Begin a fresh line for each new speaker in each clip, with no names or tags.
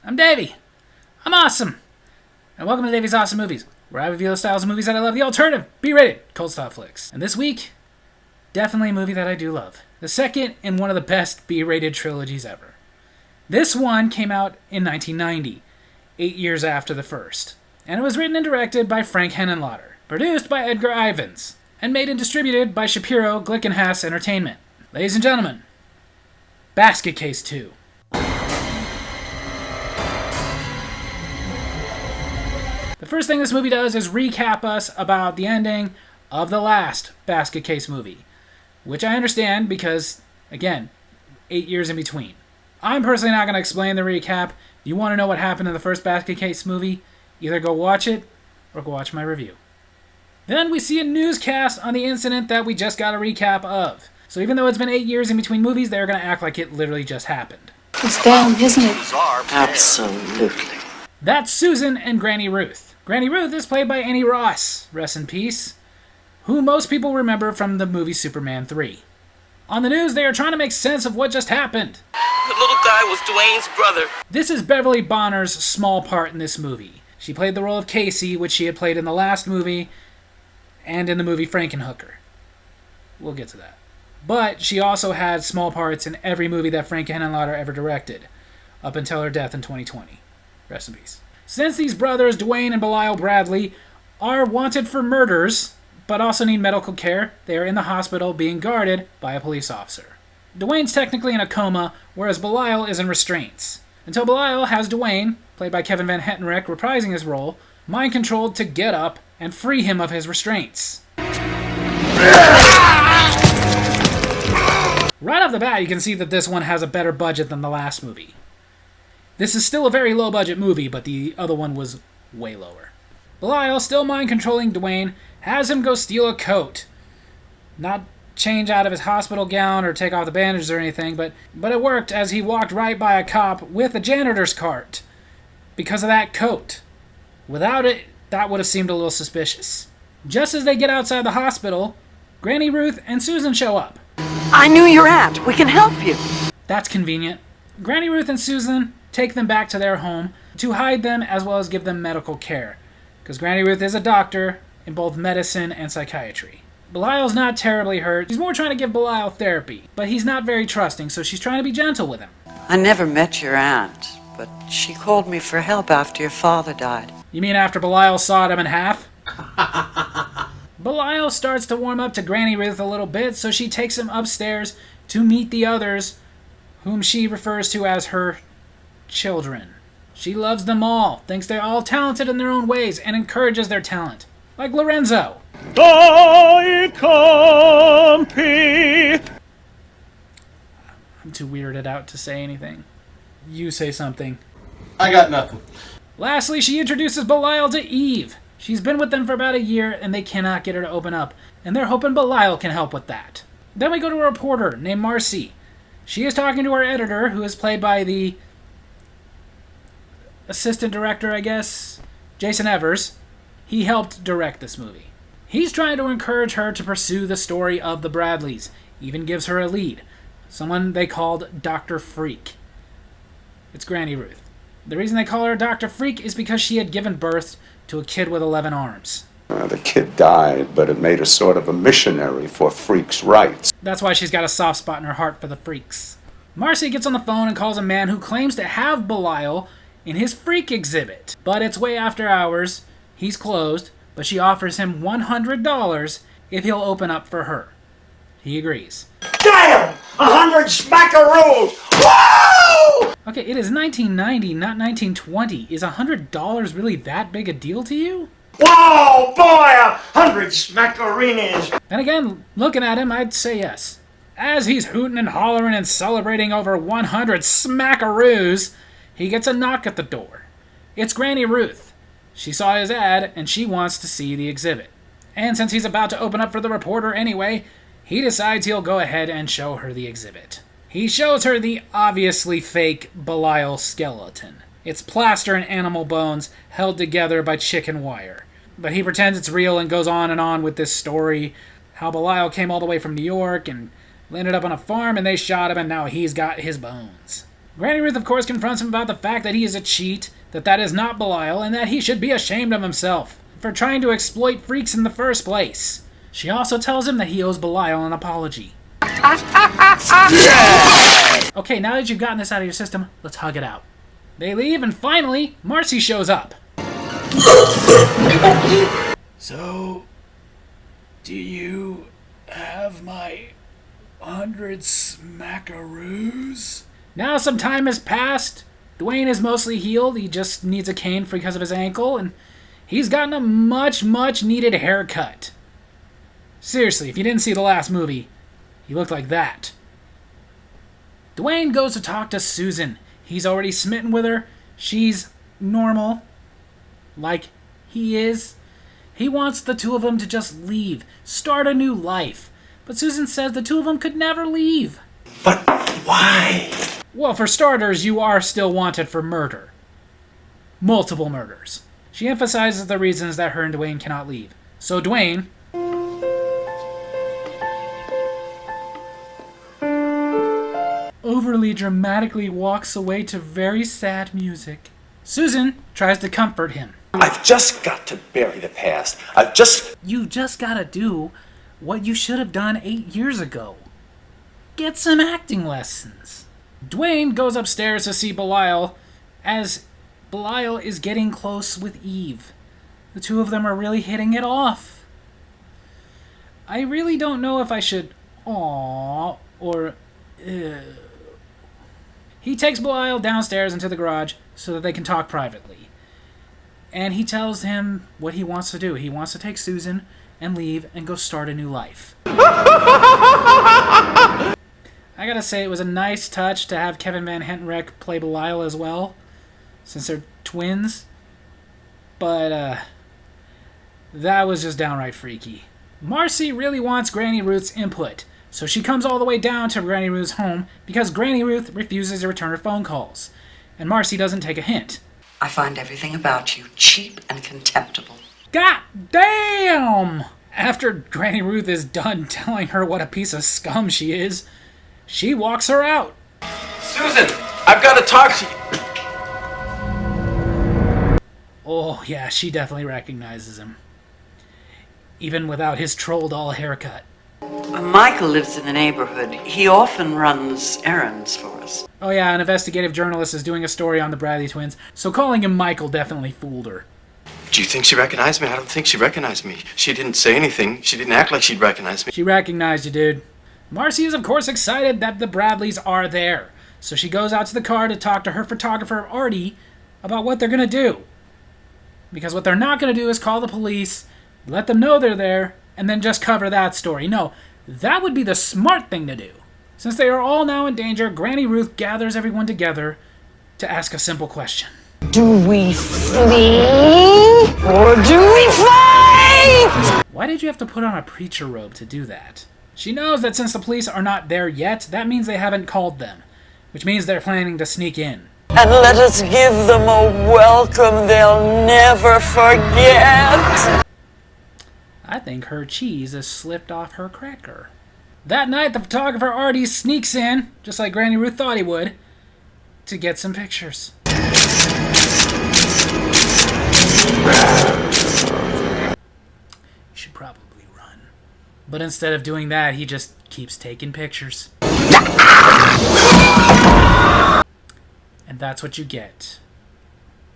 I'm Davy. I'm awesome. And welcome to Davy's Awesome Movies, where I review the styles of movies that I love, the alternative, B-rated, cold style flicks. And this week, definitely a movie that I do love. The second in one of the best B-rated trilogies ever. This one came out in 1990, 8 years after the first. And it was written and directed by Frank Henenlotter, produced by Edgar Ivins, and made and distributed by Shapiro Glickenhaus Entertainment. Ladies and gentlemen, Basket Case 2. The first thing this movie does is recap us about the ending of the last Basket Case movie, which I understand because, again, 8 years in between. I'm personally not going to explain the recap. If you want to know what happened in the first Basket Case movie, either go watch it or go watch my review. Then we see a newscast on the incident that we just got a recap of. So even though it's been 8 years in between movies, they're going to act like it literally just happened.
It's dumb, isn't it? Absolutely.
That's Susan and Granny Ruth. Granny Ruth is played by Annie Ross, rest in peace, who most people remember from the movie Superman 3. On the news, they are trying to make sense of what just happened.
The little guy was Dwayne's brother.
This is Beverly Bonner's small part in this movie. She played the role of Casey, which she had played in the last movie and in the movie Frankenhooker. We'll get to that. But she also had small parts in every movie that Frank Henenlotter ever directed, up until her death in 2020. Rest in peace. Since these brothers, Dwayne and Belial Bradley, are wanted for murders, but also need medical care, they are in the hospital being guarded by a police officer. Dwayne's technically in a coma, whereas Belial is in restraints. Until Belial has Dwayne, played by Kevin Van Hettenreich, reprising his role, mind-controlled to get up and free him of his restraints. Right off the bat, you can see that this one has a better budget than the last movie. This is still a very low-budget movie, but the other one was way lower. Belial, still mind-controlling Dwayne, has him go steal a coat. Not change out of his hospital gown or take off the bandages or anything, but it worked as he walked right by a cop with a janitor's cart because of that coat. Without it, that would have seemed a little suspicious. Just as they get outside the hospital, Granny Ruth and Susan show up.
I knew your aunt. We can help you.
That's convenient. Granny Ruth and Susan take them back to their home to hide them as well as give them medical care, because Granny Ruth is a doctor in both medicine and psychiatry. Belial's not terribly hurt. She's more trying to give Belial therapy, but he's not very trusting, so she's trying to be gentle with him.
I never met your aunt, but she called me for help after your father died.
You mean after Belial sawed him in half? Belial starts to warm up to Granny Ruth a little bit, so she takes him upstairs to meet the others, whom she refers to as her children. She loves them all, thinks they're all talented in their own ways, and encourages their talent. Like Lorenzo. I'm too weirded out to say anything. You say something.
I got nothing.
Lastly, she introduces Belial to Eve. She's been with them for about a year, and they cannot get her to open up, and they're hoping Belial can help with that. Then we go to a reporter named Marcy. She is talking to our editor, who is played by the assistant director, I guess, Jason Evers. He helped direct this movie. He's trying to encourage her to pursue the story of the Bradleys, even gives her a lead, someone they called Dr. Freak. It's Granny Ruth. The reason they call her Dr. Freak is because she had given birth to a kid with 11 arms.
The kid died, but it made her sort of a missionary for freaks' rights.
That's why she's got a soft spot in her heart for the freaks. Marcy gets on the phone and calls a man who claims to have Belial in his freak exhibit. But it's way after hours. He's closed, but she offers him $100 if he'll open up for her. He agrees.
Damn! 100 smackaroos! Whoa!
Okay, it is 1990, not 1920. Is $100 really that big a deal to you?
Whoa, boy! 100 smackarinas!
And again, looking at him, I'd say yes. As he's hooting and hollering and celebrating over 100 smackaroos, he gets a knock at the door. It's Granny Ruth. She saw his ad, and she wants to see the exhibit. And since he's about to open up for the reporter anyway, he decides he'll go ahead and show her the exhibit. He shows her the obviously fake Belial skeleton. It's plaster and animal bones held together by chicken wire. But he pretends it's real and goes on and on with this story, how Belial came all the way from New York and landed up on a farm and they shot him and now he's got his bones. Granny Ruth, of course, confronts him about the fact that he is a cheat, that is not Belial, and that he should be ashamed of himself for trying to exploit freaks in the first place. She also tells him that he owes Belial an apology. Okay, now that you've gotten this out of your system, let's hug it out. They leave, and finally, Marcy shows up. So, do you have my 100 smackaroos? Now some time has passed. Dwayne is mostly healed. He just needs a cane because of his ankle, and he's gotten a much, much needed haircut. Seriously, if you didn't see the last movie, he looked like that. Dwayne goes to talk to Susan. He's already smitten with her. She's normal, like he is. He wants the two of them to just leave, start a new life. But Susan says the two of them could never leave.
But why?
Well, for starters, you are still wanted for murder. Multiple murders. She emphasizes the reasons that her and Dwayne cannot leave. So Dwayne overly dramatically walks away to very sad music. Susan tries to comfort him.
I've just got to bury the past.
You just gotta do what you should have done 8 years ago. Get some acting lessons. Dwayne goes upstairs to see Belial as Belial is getting close with Eve. The two of them are really hitting it off. I really don't know if I should aww or He takes Belial downstairs into the garage so that they can talk privately. And he tells him what he wants to do. He wants to take Susan and leave and go start a new life. I gotta say, it was a nice touch to have Kevin Van Hentenreich play Belial as well, since they're twins. But, that was just downright freaky. Marcy really wants Granny Ruth's input, so she comes all the way down to Granny Ruth's home because Granny Ruth refuses to return her phone calls. And Marcy doesn't take a hint.
I find everything about you cheap and contemptible.
God damn! After Granny Ruth is done telling her what a piece of scum she is, she walks her out.
Susan, I've got to talk to you.
Oh yeah, she definitely recognizes him. Even without his troll doll haircut.
Michael lives in the neighborhood. He often runs errands for us.
Oh yeah, an investigative journalist is doing a story on the Bradley twins, so calling him Michael definitely fooled her.
Do you think she recognized me? I don't think she recognized me. She didn't say anything. She didn't act like she'd recognize me.
She recognized you, dude. Marcy is of course excited that the Bradleys are there, so she goes out to the car to talk to her photographer, Artie, about what they're gonna do. Because what they're not gonna do is call the police, let them know they're there, and then just cover that story. No, that would be the smart thing to do. Since they are all now in danger, Granny Ruth gathers everyone together to ask a simple question.
Do we flee or do we fight?
Why did you have to put on a preacher robe to do that? She knows that since the police are not there yet, that means they haven't called them, which means they're planning to sneak in.
And let us give them a welcome they'll never forget.
I think her cheese has slipped off her cracker. That night, the photographer Artie sneaks in, just like Granny Ruth thought he would, to get some pictures. You should probably run. But instead of doing that, he just keeps taking pictures. And that's what you get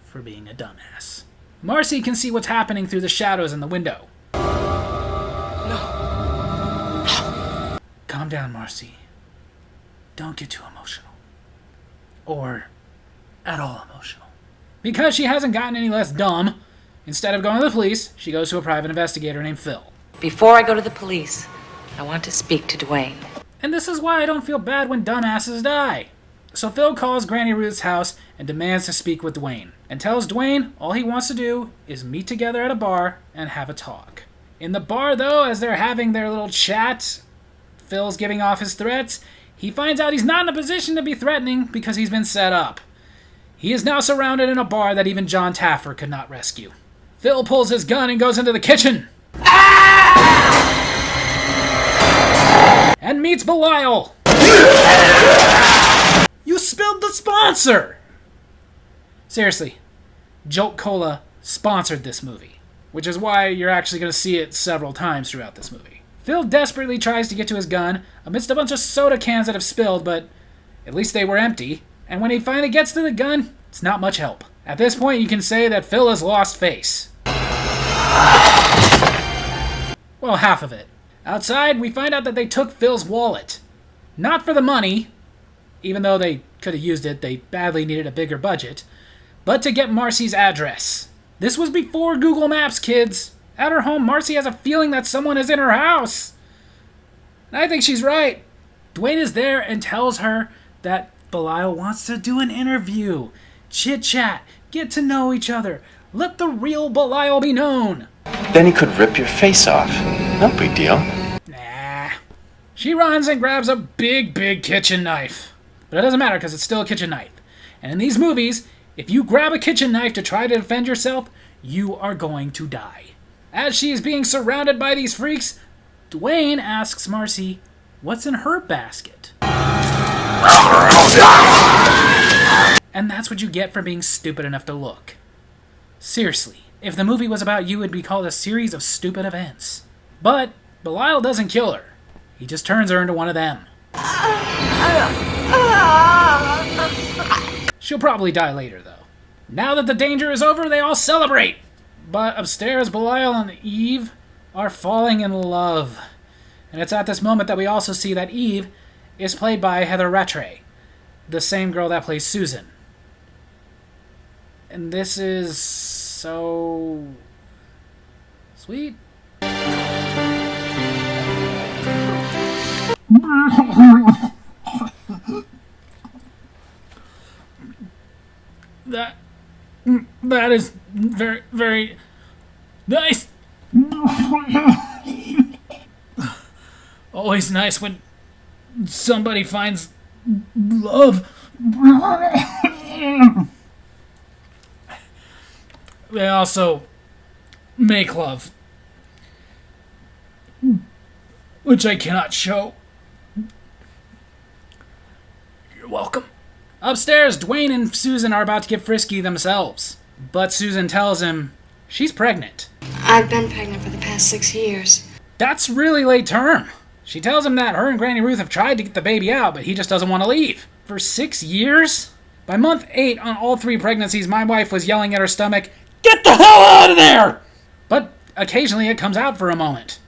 for being a dumbass. Marcy can see what's happening through the shadows in the window. Calm down, Marcy. Don't get too emotional. Or at all emotional. Because she hasn't gotten any less dumb, instead of going to the police, she goes to a private investigator named Phil.
Before I go to the police, I want to speak to Dwayne.
And this is why I don't feel bad when dumbasses die. So Phil calls Granny Ruth's house and demands to speak with Dwayne, and tells Dwayne all he wants to do is meet together at a bar and have a talk. In the bar, though, as they're having their little chat, Phil's giving off his threats. He finds out he's not in a position to be threatening because he's been set up. He is now surrounded in a bar that even John Taffer could not rescue. Phil pulls his gun and goes into the kitchen. And meets Belial. You spilled killed the sponsor! Seriously, Jolt Cola sponsored this movie, which is why you're actually going to see it several times throughout this movie. Phil desperately tries to get to his gun amidst a bunch of soda cans that have spilled, but at least they were empty. And when he finally gets to the gun, it's not much help. At this point, you can say that Phil has lost face. Well, half of it. Outside, we find out that they took Phil's wallet. Not for the money, even though they could have used it, they badly needed a bigger budget, but to get Marcy's address. This was before Google Maps, kids. At her home, Marcy has a feeling that someone is in her house. And I think she's right. Dwayne is there and tells her that Belial wants to do an interview. Chit-chat. Get to know each other. Let the real Belial be known.
Then he could rip your face off. No big deal.
Nah. She runs and grabs a big kitchen knife. But it doesn't matter because it's still a kitchen knife. And in these movies, if you grab a kitchen knife to try to defend yourself, you are going to die. As she is being surrounded by these freaks, Dwayne asks Marcy what's in her basket. And that's what you get for being stupid enough to look. Seriously, if the movie was about you, it'd be called a series of stupid events. But Belial doesn't kill her. He just turns her into one of them. She'll probably die later, though. Now that the danger is over, they all celebrate. But upstairs, Belial and Eve are falling in love. And it's at this moment that we also see that Eve is played by Heather Rattray, the same girl that plays Susan. And this is so sweet. That is very, very nice. Always nice when somebody finds love. They also make love, which I cannot show. You're welcome. Upstairs, Dwayne and Susan are about to get frisky themselves, but Susan tells him she's pregnant.
I've been pregnant for the past 6 years.
That's really late term. She tells him that her and Granny Ruth have tried to get the baby out, but he just doesn't want to leave. For 6 years? By month 8 on all 3 pregnancies, my wife was yelling at her stomach, "Get the hell out of there!" But occasionally it comes out for a moment.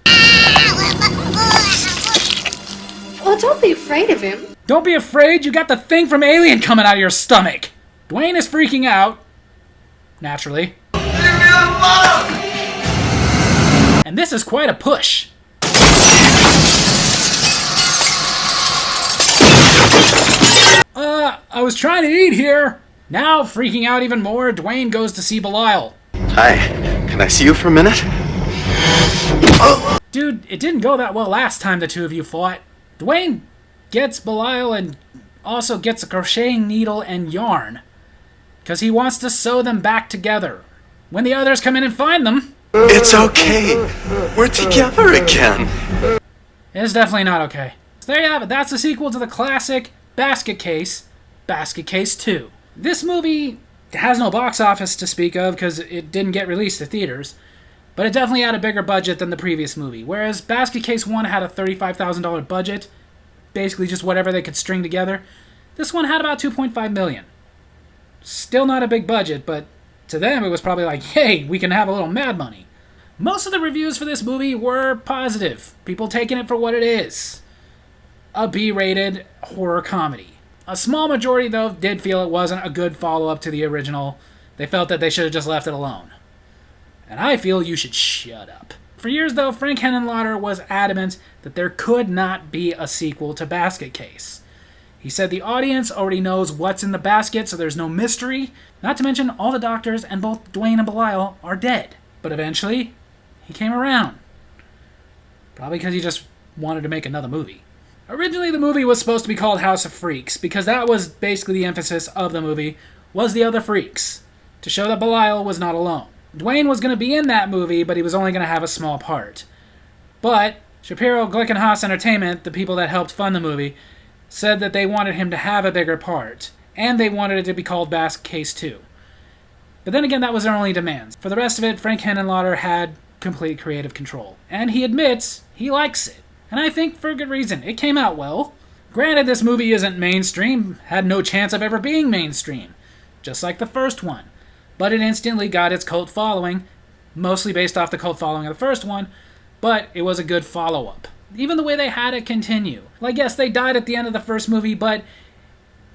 Well, don't be afraid of him.
Don't be afraid, you got the thing from Alien coming out of your stomach. Dwayne is freaking out. Naturally. And this is quite a push. I was trying to eat here. Now, freaking out even more, Dwayne goes to see Belial.
Hi, can I see you for a minute?
Dude, it didn't go that well last time the two of you fought. Dwayne gets Belial and also gets a crocheting needle and yarn, because he wants to sew them back together. When the others come in and find them...
It's okay. We're together again.
It's definitely not okay. So there you have it. That's the sequel to the classic Basket Case 2. This movie has no box office to speak of because it didn't get released to theaters, but it definitely had a bigger budget than the previous movie. Whereas Basket Case 1 had a $35,000 budget, basically just whatever they could string together, this one had about $2.5 million. Still not a big budget, but to them it was probably like, hey, we can have a little mad money. Most of the reviews for this movie were positive, people taking it for what it is. A B-rated horror comedy. A small majority, though, did feel it wasn't a good follow-up to the original. They felt that they should have just left it alone. And I feel you should shut up. For years, though, Frank Henenlotter was adamant that there could not be a sequel to Basket Case. He said the audience already knows what's in the basket, so there's no mystery. Not to mention, all the doctors and both Dwayne and Belial are dead. But eventually, he came around. Probably because he just wanted to make another movie. Originally, the movie was supposed to be called House of Freaks, because that was basically the emphasis of the movie, was the other freaks, to show that Belial was not alone. Dwayne was going to be in that movie, but he was only going to have a small part. But Shapiro Glickenhaus Entertainment, the people that helped fund the movie, said that they wanted him to have a bigger part, and they wanted it to be called Basket Case 2. But then again, that was their only demands. For the rest of it, Frank Henenlotter had complete creative control. And he admits he likes it. And I think for a good reason. It came out well. Granted, this movie isn't mainstream, had no chance of ever being mainstream, just like the first one. But it instantly got its cult following, mostly based off the cult following of the first one, but it was a good follow-up. Even the way they had it continue. Like, yes, they died at the end of the first movie, but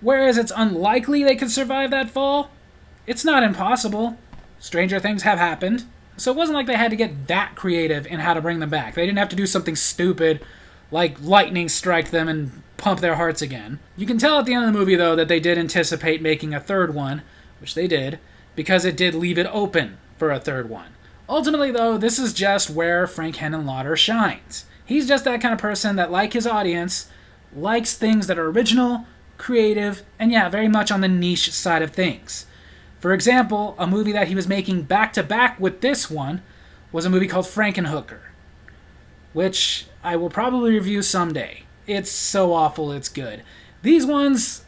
whereas it's unlikely they could survive that fall, it's not impossible. Stranger things have happened. So it wasn't like they had to get that creative in how to bring them back. They didn't have to do something stupid like lightning strike them and pump their hearts again. You can tell at the end of the movie, though, that they did anticipate making a third one, which they did, because it did leave it open for a third one. Ultimately, though, this is just where Frank Henenlotter shines. He's just that kind of person that, like his audience, likes things that are original, creative, and yeah, very much on the niche side of things. For example, a movie that he was making back-to-back with this one was a movie called Frankenhooker, which I will probably review someday. It's so awful, it's good. These ones,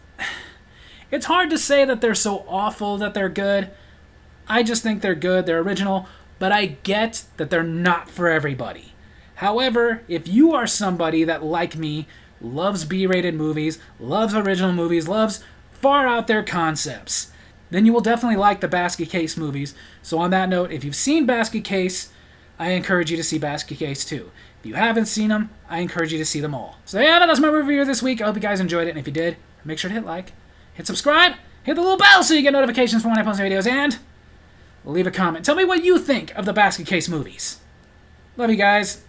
it's hard to say that they're so awful that they're good. I just think they're good, they're original, but I get that they're not for everybody. However, if you are somebody that, like me, loves B-rated movies, loves original movies, loves far out there concepts, then you will definitely like the Basket Case movies. So on that note, if you've seen Basket Case, I encourage you to see Basket Case 2. If you haven't seen them, I encourage you to see them all. So yeah, that's my review this week. I hope you guys enjoyed it, and if you did, make sure to hit like, hit subscribe, hit the little bell so you get notifications for when I post videos, and leave a comment. Tell me what you think of the Basket Case movies. Love you guys.